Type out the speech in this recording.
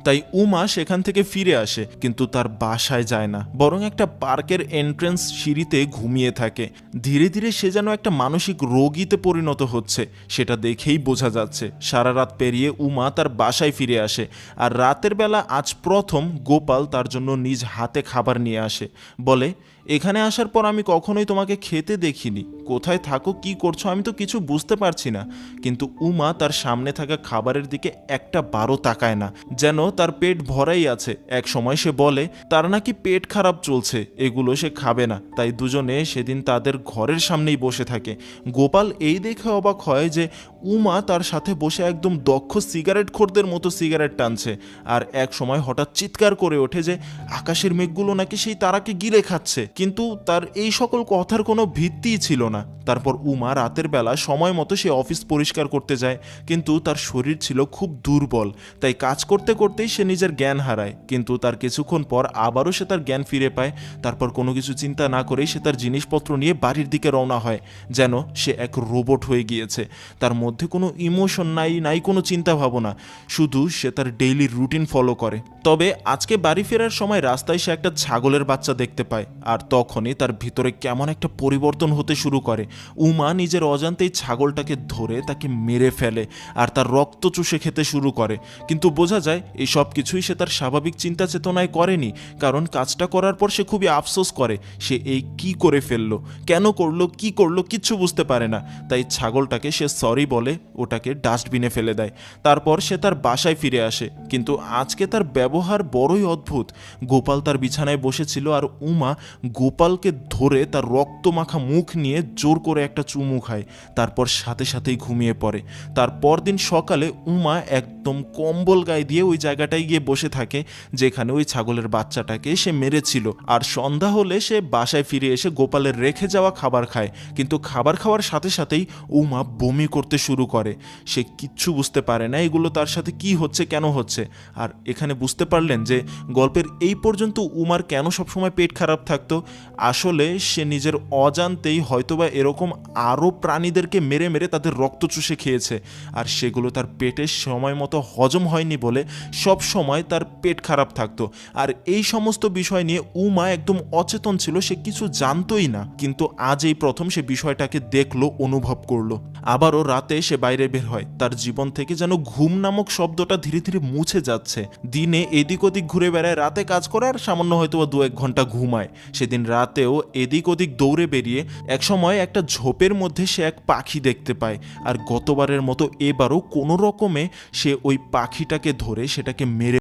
তাই উমা সেখান থেকে ফিরে আসে, কিন্তু তার বাসায় যায় না, বরং একটা পার্কের এন্ট্রেন্স সিঁড়িতে ঘুমিয়ে থাকে। ধীরে ধীরে সে যেন একটা মানসিক রোগীতে পরিণত হচ্ছে, সেটা দেখেই বোঝা যাচ্ছে। সারা রাত পেরিয়ে উমা তার বাসায় ফিরে আসে, আর রাতের বেলা আজ প্রথম গোপাল তার জন্য নিজ হাতে খাবার নিয়ে আসে। বলে, এখানে আসার পর আমি কখনোই তোমাকে খেতে দেখিনি, কোথায় থাকো, কি করছো আমি তো কিছু বুঝতে পারছি না। কিন্তু উমা তার সামনে থাকা খাবারের দিকে একটা বারও তাকায় না, যেন তার পেট ভরাই আছে। এক সময় সে বলে তার নাকি পেট খারাপ চলছে, এগুলো সে খাবে না। তাই দুজনে সেদিন তাদের ঘরের সামনেই বসে থাকে। গোপাল এই দেখে অবাক হয় যে উমা তার সাথে বসে একদম দক্ষ সিগারেট খোরদের মতো সিগারেট টানছে। আর এক সময় হঠাৎ চিৎকার করে ওঠে যে আকাশের মেঘগুলো নাকি সেই তারাকে গিলে খাচ্ছে, কিন্তু তার এই সকল কথার কোনো ভিত্তিই ছিল না। তারপর উমা রাতের বেলা সময় মতো সে অফিস পরিষ্কার করতে যায়, কিন্তু তার শরীর ছিল খুব দুর্বল, তাই কাজ করতে করতেই সে নিজের জ্ঞান হারায়। কিন্তু তার কিছুক্ষণ পর আবারও সে তার জ্ঞান ফিরে পায়। তারপর কোনো কিছু চিন্তা না করেই সে তার জিনিসপত্র নিয়ে বাড়ির দিকে রওনা হয়, যেন সে এক রোবট হয়ে গিয়েছে। তার মধ্যে কোনো ইমোশন নাই কোনো চিন্তা ভাবনা, শুধু সে তার ডেইলি রুটিন ফলো করে। তবে আজকে বাড়ি ফেরার সময় রাস্তায় সে একটা ছাগলের বাচ্চা দেখতে পায়, আর তখনই তার ভিতরে কেমন একটা পরিবর্তন হতে শুরু করে। উমা নিজের অজান্তেই ছাগলটাকে ধরে তাকে মেরে ফেলে আর তার রক্ত চুষে খেতে শুরু করে। কিন্তু বোঝা যায় এই সব কিছুই সে তার স্বাভাবিক চিন্তা চেতনায় করেনি, কারণ কাজটা করার পর সে খুবই আফসোস করে সে এই কি করে ফেললো, কেন করলো, কি করলো কিচ্ছু বুঝতে পারে না। তাই ছাগলটাকে সে সরি বলে ওটাকে ডাস্টবিনে ফেলে দেয়। তারপর সে তার বাসায় ফিরে আসে, কিন্তু আজকে তার ব্যবহার বড়ই অদ্ভুত। গোপাল তার বিছানায় বসেছিল, আর উমা গোপালকে ধরে তার রক্তমাখা মুখ নিয়ে জোর করে একটা চুমু খায়, তারপর সাথে সাথেই ঘুমিয়ে পড়ে। তার পরদিন সকালে উমা একদম কম্বল গায়ে দিয়ে ওই জায়গাটায় গিয়ে বসে থাকে যেখানে ওই ছাগলের বাচ্চাটাকে সে মেরেছিল। আর সন্ধ্যা হলে সে বাসায় ফিরে এসে গোপালের রেখে যাওয়া খাবার খায়, কিন্তু খাবার খাওয়ার সাথে সাথেই উমা বমি করতে শুরু করে। সে কিচ্ছু বুঝতে পারে না এগুলো তার সাথে কি হচ্ছে, কেন হচ্ছে। আর এখানে বুঝতে পারলেন যে গল্পের এই পর্যন্ত উমার কেন সবসময় পেট খারাপ থাকতো। আসলে সে নিজের অজান্তেই হয়তোবা এরকম আরও প্রাণীদেরকে মেরে মেরে তাদের রক্ত চুষে খেয়েছে, আর সেগুলো তার পেটে সময় মতো হজম হয়নি বলে সব সময় তার পেট খারাপ থাকতো। আর এই সমস্ত বিষয় নিয়ে উমা একদম অচেতন ছিল, সে কিছু জানতোই না। কিন্তু আজ এই প্রথম সে বিষয়টাকে দেখলো, অনুভব করলো। আবারও রাতে সে বাইরে বের হয়, তার জীবন থেকে যেন ঘুম নামক শব্দটা ধীরে ধীরে মুছে যাচ্ছে। দিনে এদিক ওদিক ঘুরে বেড়ায়, রাতে কাজ করে আর সামান্য হয়তো 2-1 ঘন্টা ঘুমায়। সেদিন রাতেও এদিক ওদিক দৌড়ে বেরিয়ে একসময় একটা ঝোপের মধ্যে সে এক পাখি দেখতে পায়। আর গতবারের মতো এবারও কোনো রকমে সে ওই পাখিটাকে ধরে সেটাকে মেরে